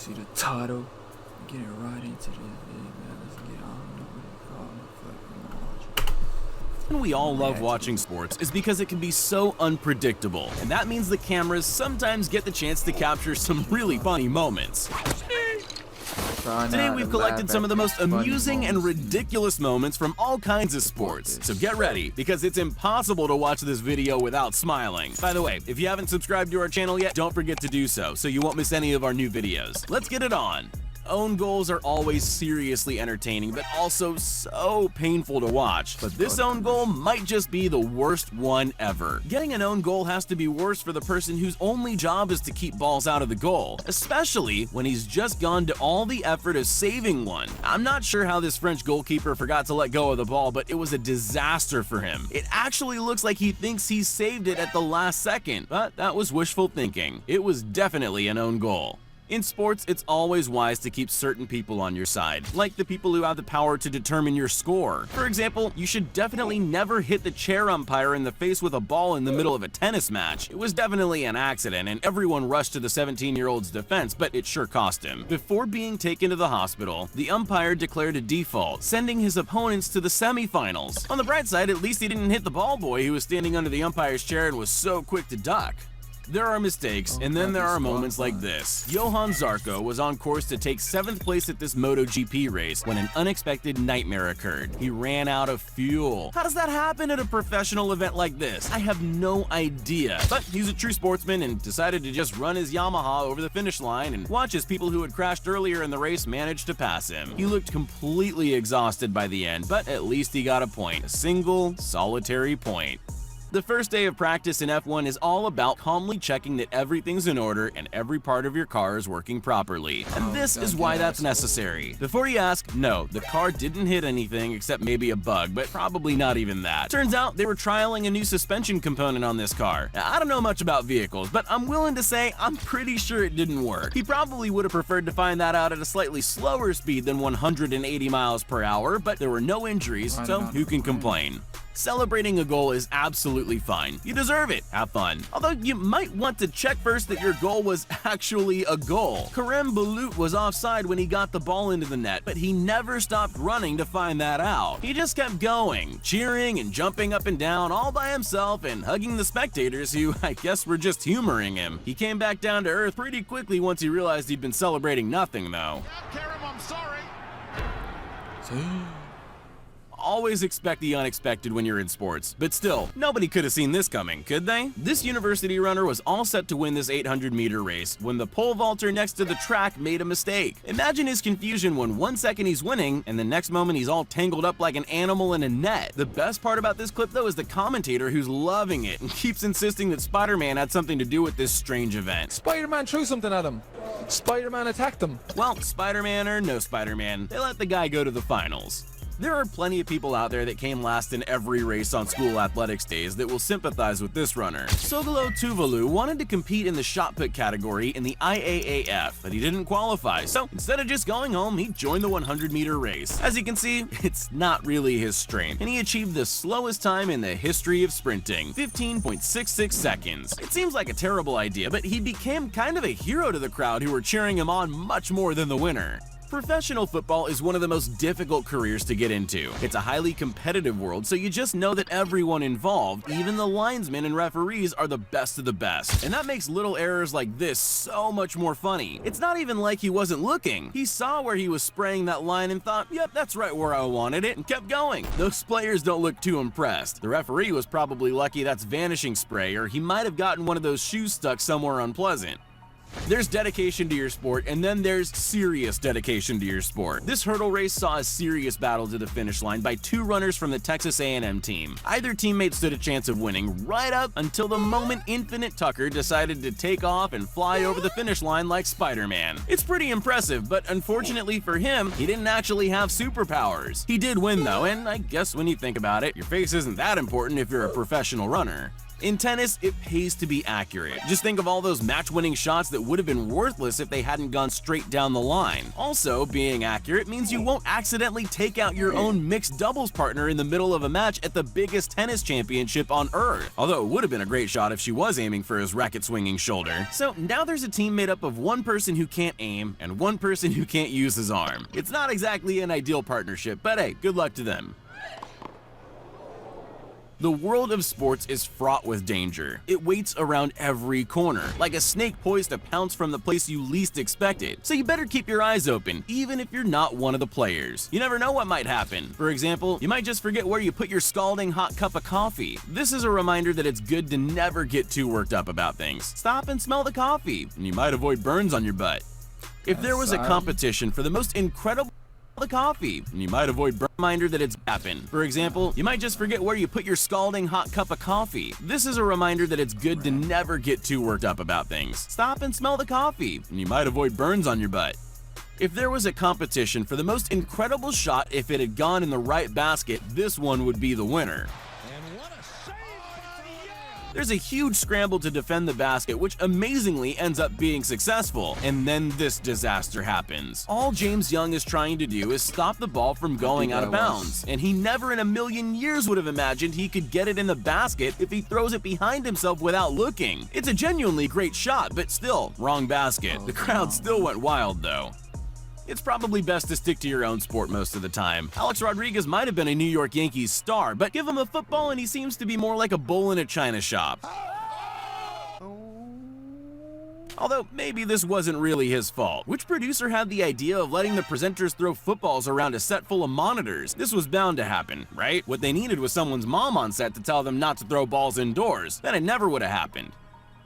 See the title? Get it right into this, man. Let's get on And we all love watching sports is because it can be so unpredictable, and that means the cameras sometimes get the chance to capture some really funny moments. Today we've collected some of the most amusing and ridiculous moments from all kinds of sports, so get ready, because it's impossible to watch this video without smiling. By the way, if you haven't subscribed to our channel yet, don't forget to do so you won't miss any of our new videos. Let's get it on! Own goals are always seriously entertaining, but also so painful to watch. But this own goal might just be the worst one ever. Getting an own goal has to be worse for the person whose only job is to keep balls out of the goal, especially when he's just gone to all the effort of saving one. I'm not sure how this French goalkeeper forgot to let go of the ball, but it was a disaster for him. It actually looks like he thinks he saved it at the last second, but that was wishful thinking. It was definitely an own goal. In sports, it's always wise to keep certain people on your side, like the people who have the power to determine your score. For example, you should definitely never hit the chair umpire in the face with a ball in the middle of a tennis match. It was definitely an accident, and everyone rushed to the 17-year-old's defense, but it sure cost him. Before being taken to the hospital, the umpire declared a default, sending his opponents to the semifinals. On the bright side, at least he didn't hit the ball boy who was standing under the umpire's chair and was so quick to duck. There are mistakes, and then there are moments like this. Johann Zarco was on course to take 7th place at this MotoGP race when an unexpected nightmare occurred. He ran out of fuel. How does that happen at a professional event like this? I have no idea. But he's a true sportsman and decided to just run his Yamaha over the finish line and watch as people who had crashed earlier in the race managed to pass him. He looked completely exhausted by the end, but at least he got a point. A single, solitary point. The first day of practice in F1 is all about calmly checking that everything's in order and every part of your car is working properly. And this is why that's necessary. Before you ask, no, the car didn't hit anything except maybe a bug, but probably not even that. Turns out they were trialing a new suspension component on this car. Now, I don't know much about vehicles, but I'm willing to say I'm pretty sure it didn't work. He probably would have preferred to find that out at a slightly slower speed than 180 miles per hour, but there were no injuries, so who can complain? Celebrating a goal is absolutely fine. You deserve it. Have fun. Although you might want to check first that your goal was actually a goal. Kerem Bulut was offside when he got the ball into the net, but he never stopped running to find that out. He just kept going, cheering and jumping up and down all by himself and hugging the spectators who, I guess, were just humoring him. He came back down to earth pretty quickly once he realized he'd been celebrating nothing, though. Kerem, I'm sorry. Always expect the unexpected when you're in sports, but still, nobody could have seen this coming, could they? This university runner was all set to win this 800-meter race when the pole vaulter next to the track made a mistake. Imagine his confusion when 1 second he's winning and the next moment he's all tangled up like an animal in a net. The best part about this clip though is the commentator who's loving it and keeps insisting that Spider-Man had something to do with this strange event. Spider-Man threw something at him. Spider-Man attacked him. Well, Spider-Man or no Spider-Man, they let the guy go to the finals. There are plenty of people out there that came last in every race on school athletics days that will sympathize with this runner. Sogolo Tuvalu wanted to compete in the shot put category in the IAAF, but he didn't qualify, so instead of just going home, he joined the 100-meter race. As you can see, it's not really his strength, and he achieved the slowest time in the history of sprinting, 15.66 seconds. It seems like a terrible idea, but he became kind of a hero to the crowd who were cheering him on much more than the winner. Professional football is one of the most difficult careers to get into. It's a highly competitive world, so you just know that everyone involved, even the linesmen and referees, are the best of the best. And that makes little errors like this so much more funny. It's not even like he wasn't looking. He saw where he was spraying that line and thought, yep, that's right where I wanted it, and kept going. Those players don't look too impressed. The referee was probably lucky that's vanishing spray, or he might have gotten one of those shoes stuck somewhere unpleasant. There's dedication to your sport, and then there's serious dedication to your sport. This hurdle race saw a serious battle to the finish line by 2 runners from the Texas A&M team. Either teammate stood a chance of winning right up until the moment Infinite Tucker decided to take off and fly over the finish line like Spider-Man. It's pretty impressive, but unfortunately for him, he didn't actually have superpowers. He did win though, and I guess when you think about it, your face isn't that important if you're a professional runner. In tennis, it pays to be accurate. Just think of all those match-winning shots that would have been worthless if they hadn't gone straight down the line. Also, being accurate means you won't accidentally take out your own mixed doubles partner in the middle of a match at the biggest tennis championship on earth. Although it would have been a great shot if she was aiming for his racket-swinging shoulder. So now there's a team made up of one person who can't aim and one person who can't use his arm. It's not exactly an ideal partnership, but hey, good luck to them. The world of sports is fraught with danger. It waits around every corner, like a snake poised to pounce from the place you least expect it. So you better keep your eyes open, even if you're not one of the players. You never know what might happen. For example, you might just forget where you put your scalding hot cup of coffee. This is a reminder that it's good to never get too worked up about things. Stop and smell the coffee, and you might avoid burns on your butt. If there was a competition for the most incredible the coffee, and you might avoid reminder that it's happened. For example, you might just forget where you put your scalding hot cup of coffee. This is a reminder that it's good to never get too worked up about things. Stop and smell the coffee, and you might avoid burns on your butt. If there was a competition for the most incredible shot, if it had gone in the right basket, this one would be the winner. There's a huge scramble to defend the basket, which amazingly ends up being successful, and then this disaster happens. All James Young is trying to do is stop the ball from going out of bounds, and he never in a million years would have imagined he could get it in the basket if he throws it behind himself without looking. It's a genuinely great shot, but still, wrong basket. The crowd still went wild though. It's probably best to stick to your own sport most of the time. Alex Rodriguez might have been a New York Yankees star, but give him a football and he seems to be more like a bull in a china shop. Although, maybe this wasn't really his fault. Which producer had the idea of letting the presenters throw footballs around a set full of monitors? This was bound to happen, right? What they needed was someone's mom on set to tell them not to throw balls indoors. Then it never would have happened.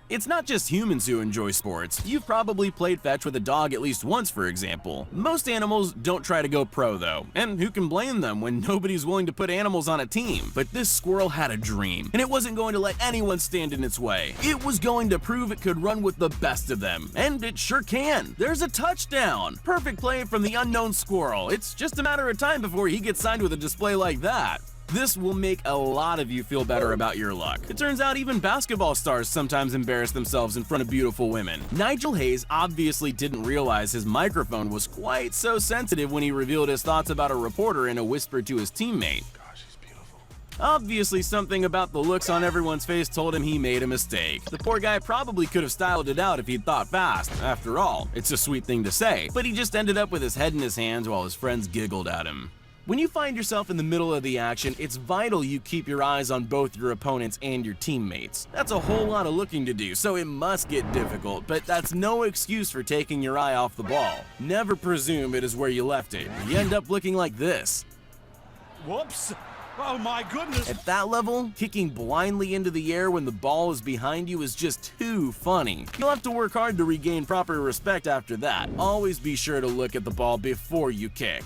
It's not just humans who enjoy sports. You've probably played fetch with a dog at least once, for example. Most animals don't try to go pro though, and who can blame them when nobody's willing to put animals on a team? But this squirrel had a dream, and it wasn't going to let anyone stand in its way. It was going to prove it could run with the best of them, and it sure can. There's a touchdown! Perfect play from the unknown squirrel. It's just a matter of time before he gets signed with a display like that. This will make a lot of you feel better about your luck. It turns out even basketball stars sometimes embarrass themselves in front of beautiful women. Nigel Hayes obviously didn't realize his microphone was quite so sensitive when he revealed his thoughts about a reporter in a whisper to his teammate. Gosh, she's beautiful. Obviously, something about the looks on everyone's face told him he made a mistake. The poor guy probably could have styled it out if he'd thought fast. After all, it's a sweet thing to say, but he just ended up with his head in his hands while his friends giggled at him. When you find yourself in the middle of the action, it's vital you keep your eyes on both your opponents and your teammates. That's a whole lot of looking to do, so it must get difficult, but that's no excuse for taking your eye off the ball. Never presume it is where you left it. You end up looking like this. Whoops! Oh my goodness! At that level, kicking blindly into the air when the ball is behind you is just too funny. You'll have to work hard to regain proper respect after that. Always be sure to look at the ball before you kick.